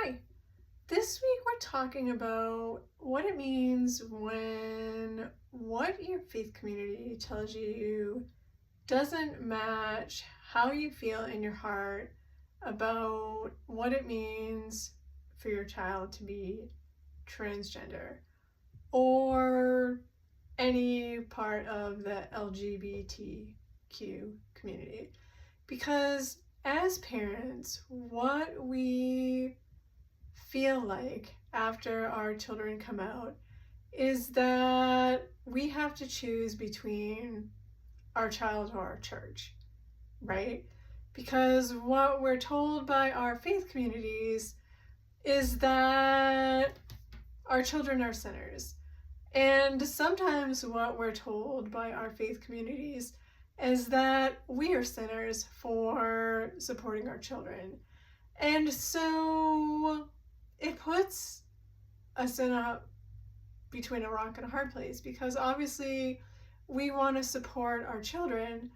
Hi, this week we're talking about what it means when what your faith community tells you doesn't match how you feel in your heart about what it means for your child to be transgender or any part of the LGBTQ community. Because as parents, what we feel like after our children come out is that we have to choose between our child or our church, right? Because what we're told by our faith communities is that our children are sinners. And sometimes what we're told by our faith communities is that we are sinners for supporting our children. And so it puts us between a rock and a hard place, because obviously we want to support our children,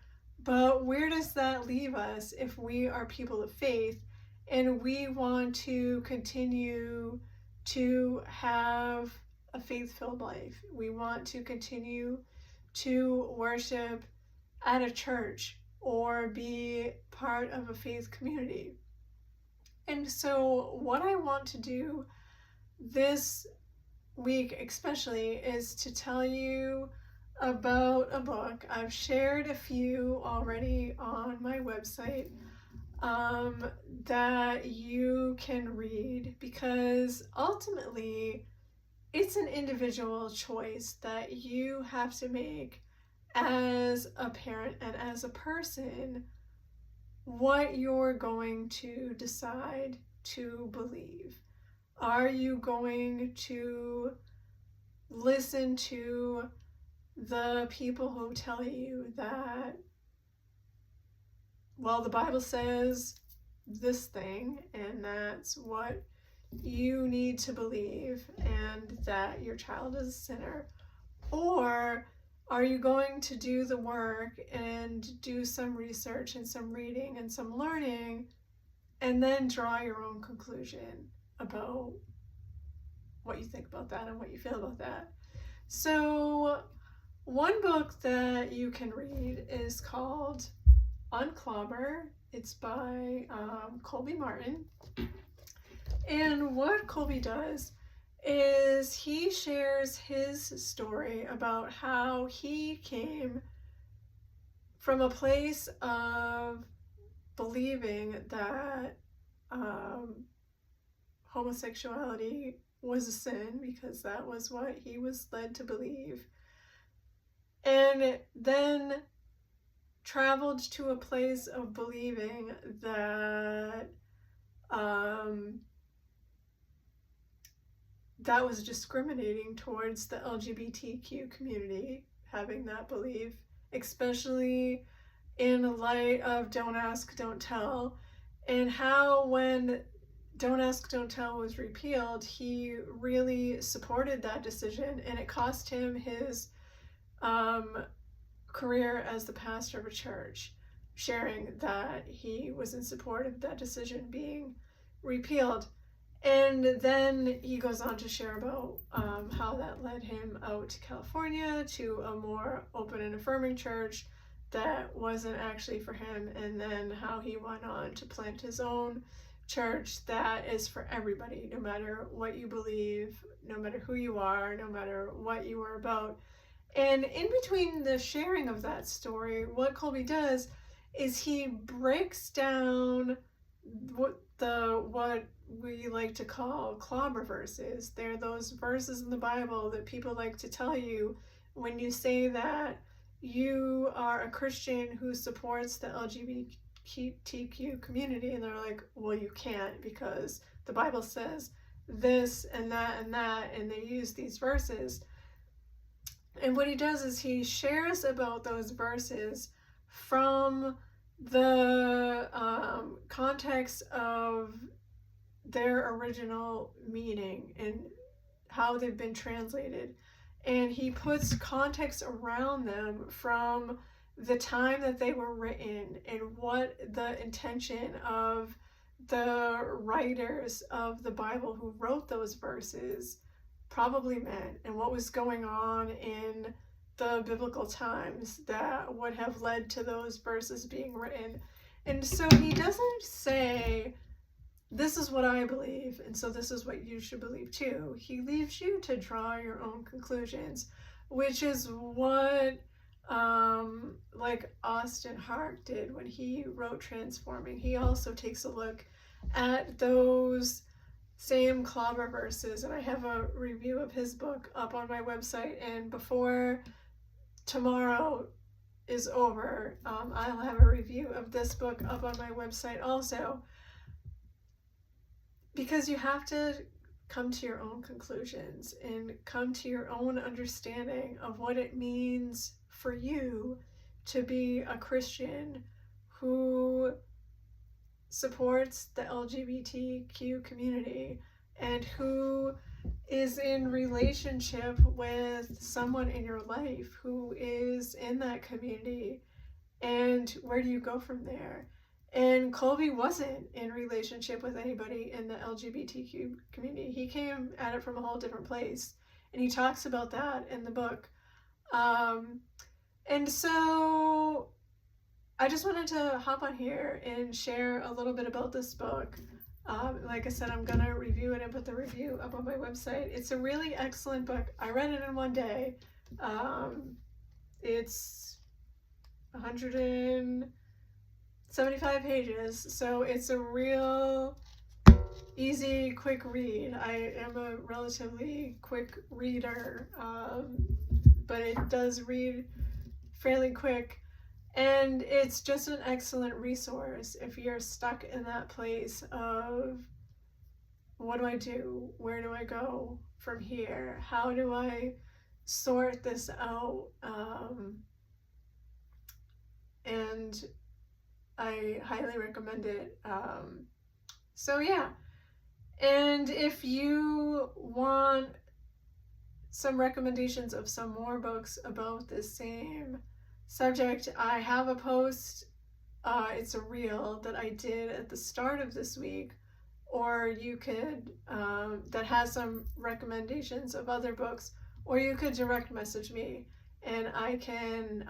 but where does that leave us if we are people of faith and we want to continue to have a faith-filled life? We want to continue to worship at a church or be part of a faith community. And so what I want to do this week especially is to tell you about a book. I've shared a few already on my website that you can read, because ultimately it's an individual choice that you have to make as a parent and as a person, what you're going to decide to believe. Are you going to listen to the people who tell you that, well, the Bible says this thing and that's what you need to believe and that your child is a sinner? Or are you going to do the work and do some research and some reading and some learning and then draw your own conclusion about what you think about that and what you feel about that? So one book that you can read is called Unclobber. It's by Colby Martin. And what Colby does is he shares his story about how he came from a place of believing that homosexuality was a sin, because that was what he was led to believe, and then traveled to a place of believing that that was discriminating towards the LGBTQ community, having that belief, especially in light of Don't Ask, Don't Tell, and how when Don't Ask, Don't Tell was repealed, he really supported that decision, and it cost him his career as the pastor of a church, sharing that he was in support of that decision being repealed. And then he goes on to share about how that led him out to California to a more open and affirming church that wasn't actually for him, and then how he went on to plant his own church that is for everybody, no matter what you believe, no matter who you are, no matter what you are about. And in between the sharing of that story, what Colby does is he breaks down what we like to call clobber verses. They're those verses in the Bible that people like to tell you when you say that you are a Christian who supports the LGBTQ community, and they're like, well, you can't, because the Bible says this and that and that, and they use these verses. And what he does is he shares about those verses from the context of their original meaning and how they've been translated. And he puts context around them from the time that they were written and what the intention of the writers of the Bible who wrote those verses probably meant and what was going on in the biblical times that would have led to those verses being written. And so he doesn't say, this is what I believe, and so this is what you should believe too. He leaves you to draw your own conclusions, which is what like Austin Hart did when he wrote Transforming. He also takes a look at those same Unclobber verses, and I have a review of his book up on my website, and before tomorrow is over, I'll have a review of this book up on my website also, because you have to come to your own conclusions and come to your own understanding of what it means for you to be a Christian who supports the LGBTQ community and who is in relationship with someone in your life who is in that community, and where do you go from there? And Colby wasn't in relationship with anybody in the LGBTQ community. He came at it from a whole different place, and he talks about that in the book. And so I just wanted to hop on here and share a little bit about this book. Like I said, I'm going to review it and put the review up on my website. It's a really excellent book. I read it in one day. It's 175 pages, so it's a real easy, quick read. I am a relatively quick reader, but it does read fairly quick. And it's just an excellent resource if you're stuck in that place of, what do I do? Where do I go from here? How do I sort this out? And I highly recommend it. So yeah. And if you want some recommendations of some more books about the same subject, I have a post, it's a reel that I did at the start of this week, or you could, that has some recommendations of other books, or you could direct message me and I can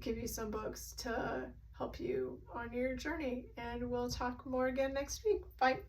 give you some books to help you on your journey, and we'll talk more again next week. Bye.